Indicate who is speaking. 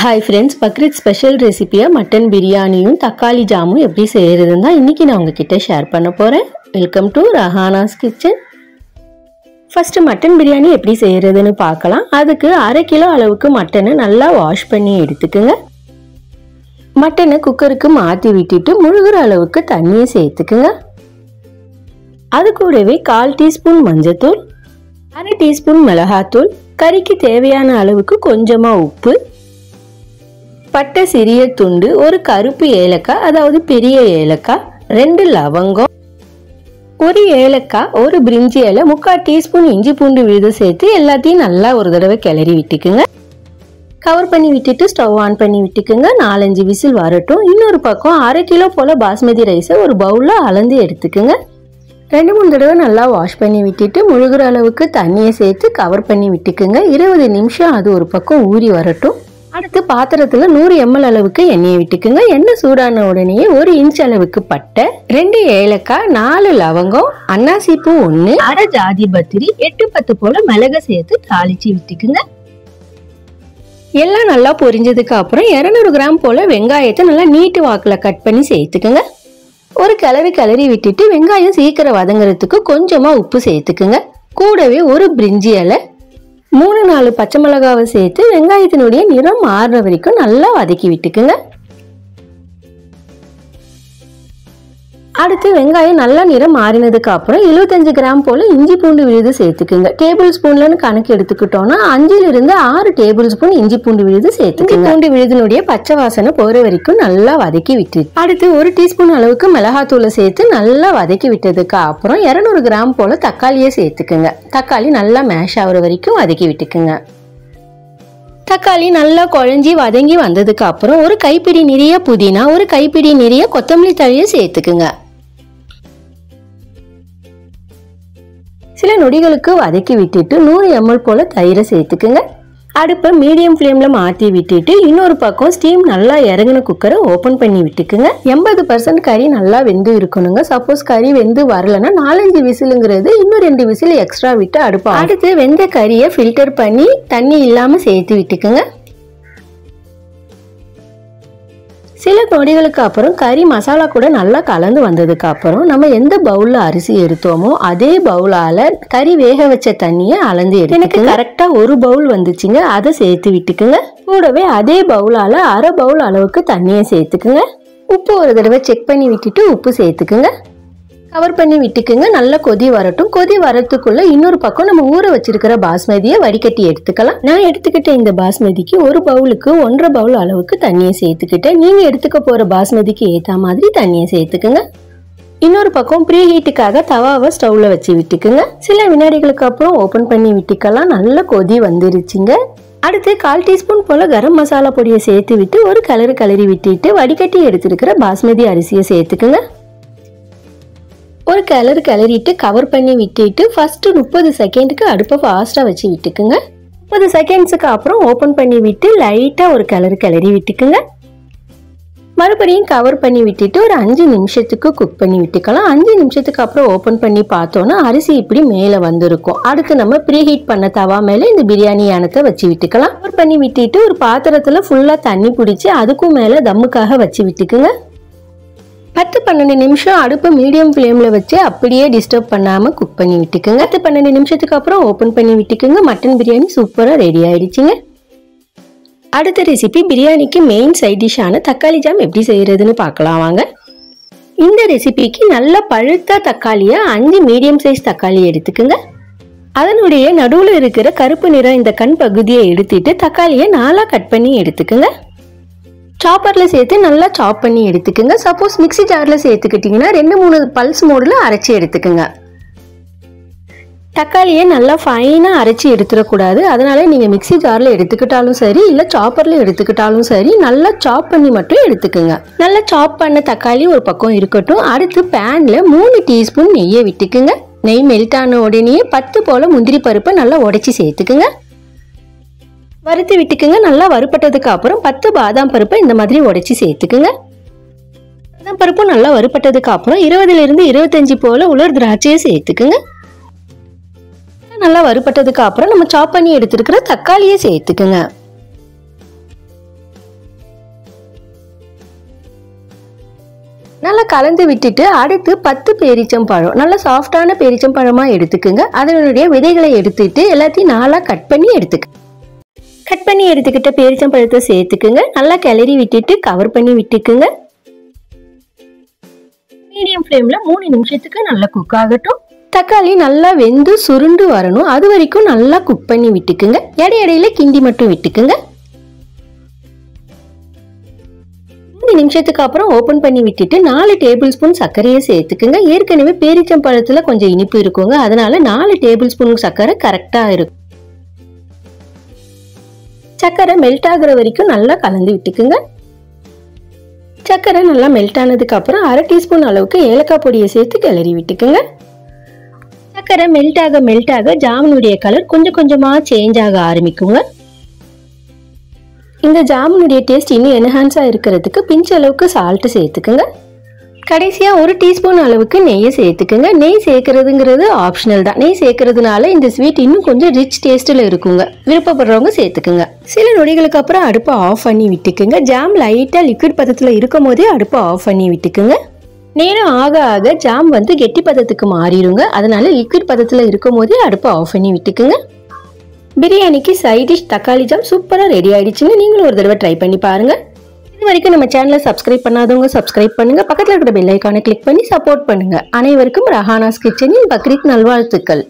Speaker 1: Hi friends Bakrid special रेसिपिया mutton बिरयानिயும் தக்காளி ஜாமும் எப்படி செய்யறதுன்னு தான் இன்னைக்கு நான் உங்ககிட்ட ஷேர் பண்ண போறேன். Welcome to Rahana's kitchen. First mutton biryani எப்படி செய்யறதுன்னு பார்க்கலாம். அதுக்கு 1/2 கிலோ அளவுக்கு மட்டனை நல்லா வாஷ் பண்ணி எடுத்துக்கங்க. மட்டனை குக்கருக்கு மாத்தி விட்டுட்டு முழுகுற அளவுக்கு தண்ணியை சேர்த்துக்கங்க. அது கூடவே 1/4 டீஸ்பூன் மஞ்சள்தூள், 1/2 டீஸ்பூன் மிளகாத்தூள், கறிக்கு தேவையான அளவுக்கு கொஞ்சமா உப்பு, பட்டை சிறிய துண்டு, ஒரு கருப்பு ஏலக்காய் அதாவது பெரிய ஏலக்காய், 2 லவங்கம், ஒரு ஏலக்காய், ஒரு பிரிஞ்சி இலை, 3/4 டீஸ்பூன் இஞ்சி பூண்டு விழுது சேர்த்து எல்லாத்தையும் நல்லா ஒரு தடவை கிளறி விட்டுக்குங்க. கவர் பண்ணி விட்டுட்டு ஸ்டவ் ஆன் பண்ணி விட்டுக்குங்க. 4-5 விசில் வரட்டும். இன்னொரு பக்கம் 1/2 கிலோ போல பாஸ்மதி ரைஸை ஒரு பவுல்ல அளந்து எடுத்துக்குங்க. 2-3 தடவை நல்லா வாஷ் பண்ணி விட்டுட்டு முழுகிற அளவுக்கு தண்ணியை சேர்த்து கவர் பண்ணி விட்டுக்குங்க. 20 நிமிஷம் அது ஒரு பக்கம் ஊறி வரட்டும். அடுத்து பாத்திரத்துல 100 ml அளவுக்கு எண்ணெயை விட்டுக்குங்க. எண்ணெய் சூடான உடனே 1 இன்ச் அளவுக்கு பட்டை, 2 ஏலக்காய், 4 லவங்கம், அன்னாசி பூ 1, 1/2 ஜாதி பத்திரி, 8-10 போல மிளகு சேர்த்து தாளிச்சு விட்டுக்குங்க. எல்லாம் நல்லா பொரிஞ்சதுக்கு அப்புறம் 200 கிராம் போல வெங்காயத்தை நல்லா நீட்டு வாக்குல கட் பண்ணி சேர்த்துக்குங்க. ஒரு கிளறி விட்டுட்டு வெங்காயம் சீக்கிரம் வதங்குறதுக்கு கொஞ்சமா உப்பு சேர்த்துக்குங்க. கூடவே ஒரு பிரிஞ்சி இலை, 3-4 பச்சை மிளகாவை சேர்த்து வெங்காயத்தினுடைய நிறம் மாறுற வரைக்கும் நல்லா வதக்கி விட்டுக்குங்க. அடுத்து வெங்காயம் நல்லா நிறம் மாறினதுக்கு அப்புறம் 75 கிராம் போல இஞ்சி பூண்டு விழுது சேர்த்துக்குங்க. டேபிள் ஸ்பூன்லன்னு கணக்கு எடுத்துக்கிட்டோம்னா 5-6 டேபிள் ஸ்பூன் இஞ்சி பூண்டு விழுது சேர்த்துக்குங்க. பூண்டு விழுதினுடைய பச்சை வாசனை போற வரைக்கும் நல்லா வதக்கி விட்டு அடுத்து 1 டீஸ்பூன் அளவுக்கு மிளகாத்தூளை சேர்த்து நல்லா வதக்கி விட்டதுக்கு அப்புறம் 200 கிராம் போல தக்காளியை சேர்த்துக்குங்க. தக்காளி நல்லா மேஷ் ஆகுற வரைக்கும் வதக்கி விட்டுக்குங்க. தக்காளி நல்லா குழஞ்சி வதங்கி வந்ததுக்கு அப்புறம் ஒரு கைப்பிடி நிறைய புதினா, ஒரு கைப்பிடி நிறைய கொத்தமல்லி தழையை சேர்த்துக்குங்க. சில நொடிகளுக்கு வதக்கி விட்டுட்டு 100 ml போல தயிரை சேர்த்துக்குங்க. அடுப்பை மீடியம் ஃப்ளேம்ல மாற்றி விட்டுட்டு இன்னொரு பக்கம் ஸ்டீம் நல்லா இறங்கின குக்கரை ஓப்பன் பண்ணி விட்டுக்குங்க. 80% கறி நல்லா வெந்து இருக்கணுங்க. சப்போஸ் கறி வெந்து வரலன்னா 4-5 விசிலுங்கிறது இன்னும் 2 விசில் எக்ஸ்ட்ரா விட்டு அடுப்பு. அடுத்து வெந்த கறியை ஃபில்டர் பண்ணி தண்ணி இல்லாம சேர்த்து விட்டுக்குங்க. சில நொடிகளுக்கு அப்புறம் கறி மசாலா கூட நல்லா கலந்து வந்ததுக்கு அப்புறம் நம்ம எந்த பவுல்ல அரிசி எடுத்தோமோ அதே பவுலால கறி வேக வச்ச தண்ணியை அளந்து எடுத்து எனக்கு கரெக்டா 1 பவுல் வந்துச்சுங்க. அதை சேர்த்து விட்டுக்குங்க. கூடவே அதே பவுலால 1/2 பவுல் அளவுக்கு தண்ணியை சேர்த்துக்குங்க. உப்பு ஒரு தடவை செக் பண்ணி விட்டுட்டு உப்பு சேர்த்துக்குங்க. கவர் பண்ணி விட்டுக்குங்க. நல்லா கொதி வரட்டும். கொதி வரத்துக்குள்ள இன்னொரு பக்கம் நம்ம ஊற வச்சிருக்கிற பாஸ்மதியை வடிகட்டி எடுத்துக்கலாம். நான் எடுத்துக்கிட்ட இந்த பாஸ்மதிக்கு 1 பவுலுக்கு 1.5 பவுல் அளவுக்கு தண்ணியை சேர்த்துக்கிட்டேன். நீங்க எடுத்துக்க போற பாஸ்மதிக்கு ஏத்த மாதிரி தண்ணியை சேர்த்துக்குங்க. இன்னொரு பக்கம் ப்ரீ ஹீட்டுக்காக தவாவை ஸ்டவ்ல வச்சு விட்டுக்குங்க. சில வினாடிகளுக்கு அப்புறம் ஓபன் பண்ணி விட்டுக்கலாம். நல்ல கொதி வந்துருச்சுங்க. அடுத்து 1/4 டீஸ்பூன் போல கரம் மசாலா பொடியை சேர்த்து விட்டு ஒரு கிளறி விட்டுட்டு வடிகட்டி எடுத்திருக்கிற பாஸ்மதி அரிசியை சேர்த்துக்குங்க. ஒரு கிளறிட்டு கவர் பண்ணி விட்டுட்டு ஃபர்ஸ்ட் 30 செகண்டுக்கு அடுப்பை ஃபாஸ்டா வச்சு விட்டுக்குங்க. 30 செகண்ட்ஸுக்கு அப்புறம் ஓபன் பண்ணி விட்டு லைட்டா ஒரு கிளறி விட்டுக்குங்க. மறுபடியும் கவர் பண்ணி விட்டுட்டு ஒரு 5 நிமிஷத்துக்கு குக் பண்ணி விட்டுக்கலாம். 5 நிமிஷத்துக்கு அப்புறம் ஓபன் பண்ணி பார்த்தோன்னா அரிசி இப்படி மேலே வந்திருக்கும். அடுத்து நம்ம ப்ரீ ஹீட் பண்ண தவா மேலே இந்த பிரியாணி யானத்தை வச்சு விட்டுக்கலாம். கவர் பண்ணி விட்டுட்டு ஒரு பாத்திரத்துல ஃபுல்லா தண்ணி பிடிச்சி அதுக்கும் மேல தம்முக்காக வச்சு விட்டுக்குங்க. 10-12 நிமிஷம் அடுப்பு மீடியம் ஃப்ளேம்ல வச்சு அப்படியே டிஸ்டர்ப் பண்ணாம குக் பண்ணி விட்டுக்குங்க. 10-12 நிமிஷத்துக்கு அப்புறம் ஓபன் பண்ணி விட்டுக்குங்க. மட்டன் பிரியாணி சூப்பரா ரெடி ஆயிடுச்சுங்க. அடுத்த ரெசிபி பிரியாணிக்கு மெயின் சைட் டிஷ்ஷான தக்காளி ஜாம் எப்படி செய்யறதுன்னு பார்க்கலாம் வாங்க. இந்த ரெசிபிக்கு நல்ல பழுத்த தக்காளியை 5 மீடியம் சைஸ் தக்காளி எடுத்துக்குங்க. அதனுடைய நடுவுல இருக்கிற கருப்பு நிறம் இந்த கண் பகுதியை எடுத்துட்டு தக்காளியை 4 கட் பண்ணி எடுத்துக்குங்க. சாப்பர்ல சேர்த்து நல்லா சாப் பண்ணி எடுத்துக்குங்க. சப்போஸ் மிக்சி ஜார்ல சேர்த்துக்கிட்டீங்கன்னா 2-3 பல்ஸ் மோடுல அரைச்சி எடுத்துக்குங்க. தக்காளியை நல்லா ஃபைனா அரைச்சி எடுத்துடக்கூடாது. அதனால நீங்க மிக்சி ஜார்ல எடுத்துக்கிட்டாலும் சரி இல்ல சாப்பர்ல எடுத்துக்கிட்டாலும் சரி நல்லா சாப் பண்ணி மட்டும் எடுத்துக்குங்க. நல்லா சாப் பண்ண தக்காளி ஒரு பக்கம் இருக்கட்டும். அடுத்து பேன்ல 3 டீஸ்பூன் நெய்யை விட்டுக்குங்க. நெய் மெல்ட் ஆன உடனே 10 போல முந்திரி பருப்பை நல்லா உடைச்சி சேர்த்துக்குங்க. வறுத்து விட்டுக்குங்க. நல்லா வறுப்பட்டதுக்கு அப்புறம் 10 பாதாம் பருப்பை இந்த மாதிரி உடைச்சி சேர்த்துக்குங்க. பாதாம் பருப்பும் நல்லா வறுப்பட்டதுக்கு அப்புறம் 20-25 போல உலர் திராட்சையை சேர்த்துக்குங்க. நல்லா வறுப்பட்டதுக்கு அப்புறம் நம்ம சாப் பண்ணி எடுத்துருக்கிற தக்காளியை சேர்த்துக்குங்க. நல்லா கலந்து விட்டுட்டு அடுத்து 10 பேரிச்சம்பழம், நல்ல சாஃப்டான பேரிச்சம்பழமா எடுத்துக்குங்க. அதனுடைய விதைகளை எடுத்துட்டு எல்லாத்தையும் நாளா கட் பண்ணி எடுத்துக்கிட்ட பேரிச்சம்பழத்தை சேர்த்துக்குங்க. நல்லா கிளறி விட்டுட்டு கவர் பண்ணி விட்டுக்குங்க. மீடியம் ஃப்ளேம்ல 3 நிமிஷத்துக்கு நல்லா குக் ஆகட்டும். தக்காளி நல்லா வெந்து சுருண்டு வரணும், அது வரைக்கும் நல்லா குக் பண்ணி விட்டுக்குங்க. இடையிடையில கிண்டி மட்டும் விட்டுக்குங்க. 3 நிமிஷத்துக்கு அப்புறம் ஓபன் பண்ணி விட்டுட்டு 4 டேபிள் ஸ்பூன் சர்க்கரையை சேர்த்துக்குங்க. ஏற்கனவே பேரிச்சம்பழத்துல கொஞ்சம் இனிப்பு இருக்குங்க, அதனால 4 டேபிள் ஸ்பூன் சர்க்கரை கரெக்டா இருக்கும். சர்க்கரை மெல்ட் ஆகுற வரைக்கும் நல்லா கலந்து விட்டுக்குங்க. சர்க்கரை நல்லா மெல்ட் ஆனதுக்கு அப்புறம் 1/2 டீஸ்பூன் அளவுக்கு ஏலக்காய் பொடியை சேர்த்து கிளறி விட்டுக்குங்க. சர்க்கரை மெல்ட் ஆக ஜாமுனுடைய கலர் கொஞ்சம் கொஞ்சமா சேஞ்ச் ஆக ஆரம்பிக்குங்க. இந்த ஜாமுனுடைய டேஸ்ட் இன்னும் என்ஹான்ஸா இருக்கிறதுக்கு பிஞ்ச் அளவுக்கு சால்ட் சேர்த்துக்குங்க. கடைசியா 1 டீஸ்பூன் அளவுக்கு நெய்யை சேர்த்துக்குங்க. நெய் சேர்க்கறதுங்கிறது ஆப்ஷனல் தான். நெய் சேர்க்கறதுனால இந்த ஸ்வீட் இன்னும் கொஞ்சம் ரிச் டேஸ்ட்ல இருக்குங்க. விருப்பப்படுறவங்க சேர்த்துக்குங்க. சில நொடிகளுக்கு அப்புறம் அடுப்பை ஆஃப் பண்ணி விட்டுக்குங்க. ஜாம் லைட்டா லிக்விட் பதத்துல இருக்கும் போதே அடுப்பை ஆஃப் பண்ணி விட்டுக்குங்க. நேரம் ஆக ஆக ஜாம் கெட்டி பதத்துக்கு மாறிடுங்க, அதனால லிக்விட் பதத்துல இருக்கும் போதே அடுப்பை ஆஃப் பண்ணி விட்டுக்குங்க. பிரியாணிக்கு சைட் டிஷ் தக்காளி ஜாம் சூப்பரா ரெடி ஆயிடுச்சுங்க. நீங்களும் ஒரு தடவை ட்ரை பண்ணி பாருங்க. இது வரைக்கும் நம்ம சேனலை சப்ஸ்கிரைப் பண்ணாதவங்க சப்ஸ்கிரைப் பண்ணுங்க. பக்கத்துல இருக்கிற பெல் ஐகானை கிளிக் பண்ணி சப்போர்ட் பண்ணுங்க. அனைவருக்கும் ரஹானாஸ் கிச்சனின் பக்ரீத் நல்வாழ்த்துக்கள்.